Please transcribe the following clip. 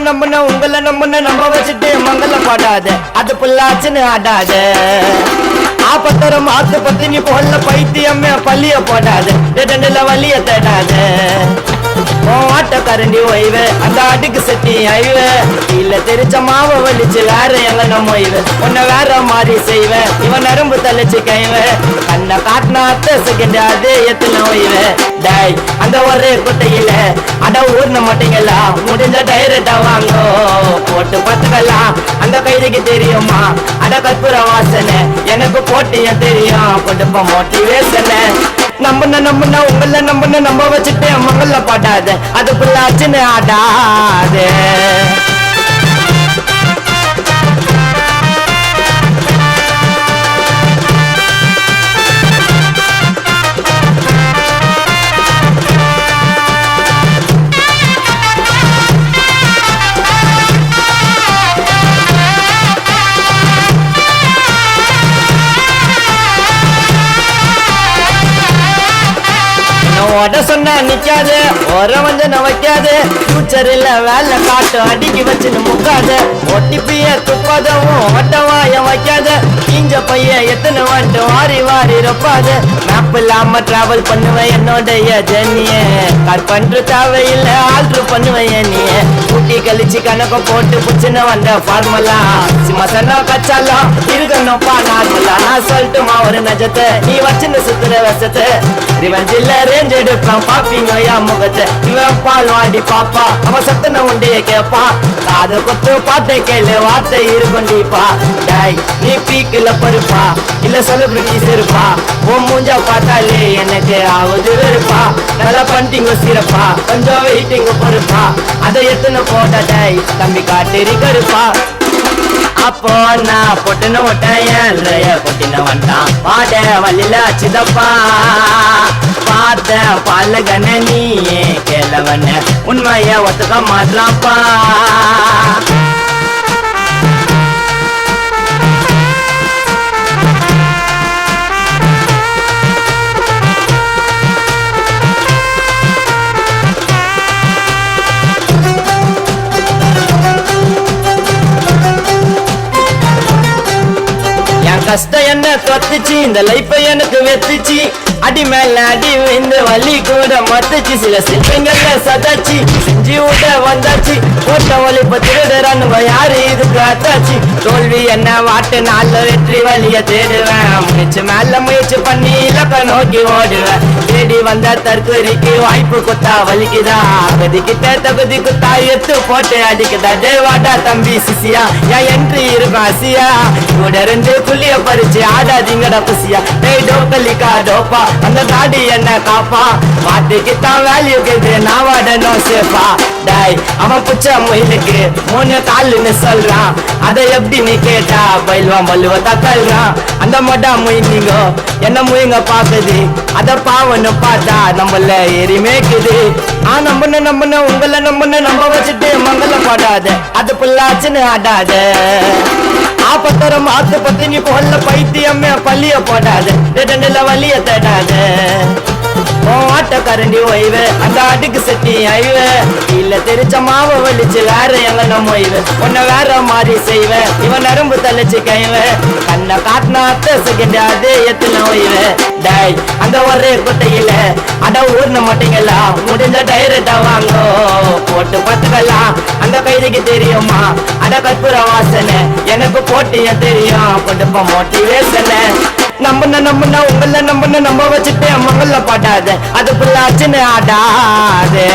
நம்புன உங்களை நம்ப வச்சுட்டு மங்கள பாடாத அது புல்லாச்சுன்னு ஆடாத ஆப்பத்தரம் ஆத்து பத்தினி போல பைத்தியம்மே பள்ளிய போடாத ரெண்டுல வலிய தேடாத ஆட்ட கரண்டி ஒய்வு அந்த அடுக்கு சட்டி ஐவு இல்ல தெரிச்ச மாவை வலிச்சு வேற எங்க நம்ம ஒய்வு உன்னை வேற மாதிரி செய்வேன் இவன் நரம்பு தள்ளிச்சு கைவேன் கண்ணை காட்டின அத்த செகண்ட் அதே எத்துல ஒய்வு டாய் அந்த ஒரே குட்டையில அட ஊர்ன மாட்டீங்களா முடிஞ்ச டைரக்டா வாங்கோ போட்டு பார்த்துக்கலாம் அந்த கைதிக்கு தெரியுமா அட கற்பூர வாசனை எனக்கு போட்டியும் தெரியும் குடும்ப மோட்டிவேஷனை நம்புன உங்களை நம்ப வச்சுட்டு மங்கள பாடாத அதுக்குள்ள அச்சுன்னு ஆடாது ஓட சொன்னா நிக்காது ஓர வந்து வைக்காது ஃபியூச்சர் இல்ல வேலை காட்டு அடிக்கி வச்சுன்னு முக்காது ஒட்டிப்பிய துப்பாதவும் ஓட்டவாய வைக்காத கீஞ்ச பைய எத்தனை வந்துட்டு வாரி ரொப்பாது மேப் இல்லாம டிராவல் பண்ணுவேன் என்னோடைய ஜெர்னிய கால் பண்ற தேவையில்லை ஆல்ட்ரு பண்ணுவேன் நீ ஊட்டி கழிச்சு கணக்க போட்டு புச்சுன்னு வந்த ஃபார்மலா சிம்மசனா கச்சாலாம் இருக்கணும்ப்பா நார்மலா நான் சொல்லட்டுமா ஒரு நஜத்தை நீ வச்சுன்னு சுத்துற வசத்தை ரிவெஞ்சில்ல ரேஞ்ச் எடுப்பான் பாப்பீங்க யா முகத்தை இவன் பால் வாடி பாப்பா அவன் சத்தனை உண்டே கேப்பா காது கொத்து பாட்டை கேளு வார்த்தை இருக்குண்டிப்பா டாய் நீ பீக்கில பருப்பா இல்ல செலிபிரிட்டிஸ் இருப்பா உன் மூஞ்சா பார்த்தாலே எனக்கு ஆகுது வெறுப்பா நல்லா பண்ணிங்க சிறப்பா கொஞ்சம் வெயிட்டிங்க பொறுப்பா அதை எத்தனை போட்ட டாய் தம்பி காட்டேரி கருப்பா அப்போ நான் பொட்டுன ஒட்டையன் பொட்டின வந்தான் பாட வழியில சிதப்பா பார்த்த பாலகன நீயே கேளவன உண்மைய ஒத்துக்க மாட்டாப்பா கஷ்டம் என்ன தொத்துச்சு இந்த லைஃப் எனக்கு வெத்துச்சு அடி மேல அடி இந்த வலி கூட மத்துச்சு சில சிற்பங்கள்ல சதாச்சு செஞ்சு விட வந்தாச்சு போட்ட வலி திருடுறானுங்க யாரு இதுக்கு அத்தாச்சு தோல்வி என்ன வாட்டு நாள் வெற்றி வழிய தேடுவேன் முயற்சி பண்ணி இலக்க நோக்கி ஓடுவேன் தேடி வந்த தற்கொலைக்கு வாய்ப்பு குத்தா வலிக்குதா அகதி கிட்ட தகுதி குத்தா எத்து போட்டு அடிக்குதா தேவாடா தம்பி சிசியா என் என்ட்ரி இருக்கும் அசியா கூட இருந்து குள்ளிய பறிச்சு ஆடாதீங்கடா குசியா டேய் டோக்கலிக்கா டோப்பா அந்த தாடி என்ன காப்பா மாட்டுக்குத்தான் வேல்யூ கேது நான் வாடணும் சேஃபா டாய் அவன் புச்ச முயலுக்கு 3 கால்னு சொல்றான் அதை எப்படி நீ கேட்டா பயில்வான் பல்லுவ தக்கல்றான் அந்த மொட்டா முயங்க என்ன முயங்க பாக்குது அத பாவன்னு பார்த்தா நம்மள ஏறி மேய்க்குது நம்புன உங்களை நம்ப வச்சுட்டு மங்கள பாடாத அது புல்லாச்சுன்னு ஆடாத ஆப்பத்தரம் ஆத்து பத்தினி போல பைத்தியம்மே பள்ளிய போடாத ரெண்டுல வலிய தேடாத ஆட்ட கரண்டி ஒய்வு அந்த அடுக்கு சட்டி ஐவு இல்ல தெரிச்ச மாவை வலிச்சு வேற எங்க நம்ம ஒய்வு உன்னை வேற மாதிரி செய்வேன் இவன் நரம்பு தள்ளிச்சு கைவேன் கண்ணை காட்டின அத்த செகண்ட் அதே எத்துல ஒய்வு டாய் அந்த ஒரே குட்டையில அட ஊர்ன மாட்டீங்களா முடிஞ்ச டைரக்டா வாங்கோ போட்டு பார்த்துக்கலாம் அந்த கைதிக்கு தெரியுமா அட கற்பூர வாசனை எனக்கு போட்டியும் தெரியும் குடும்ப மோட்டிவேஷனை நம்புன உங்களை நம்ப வச்சுட்டு மங்கள பாடாத அதுக்குள்ள அச்சுன்னு ஆடாது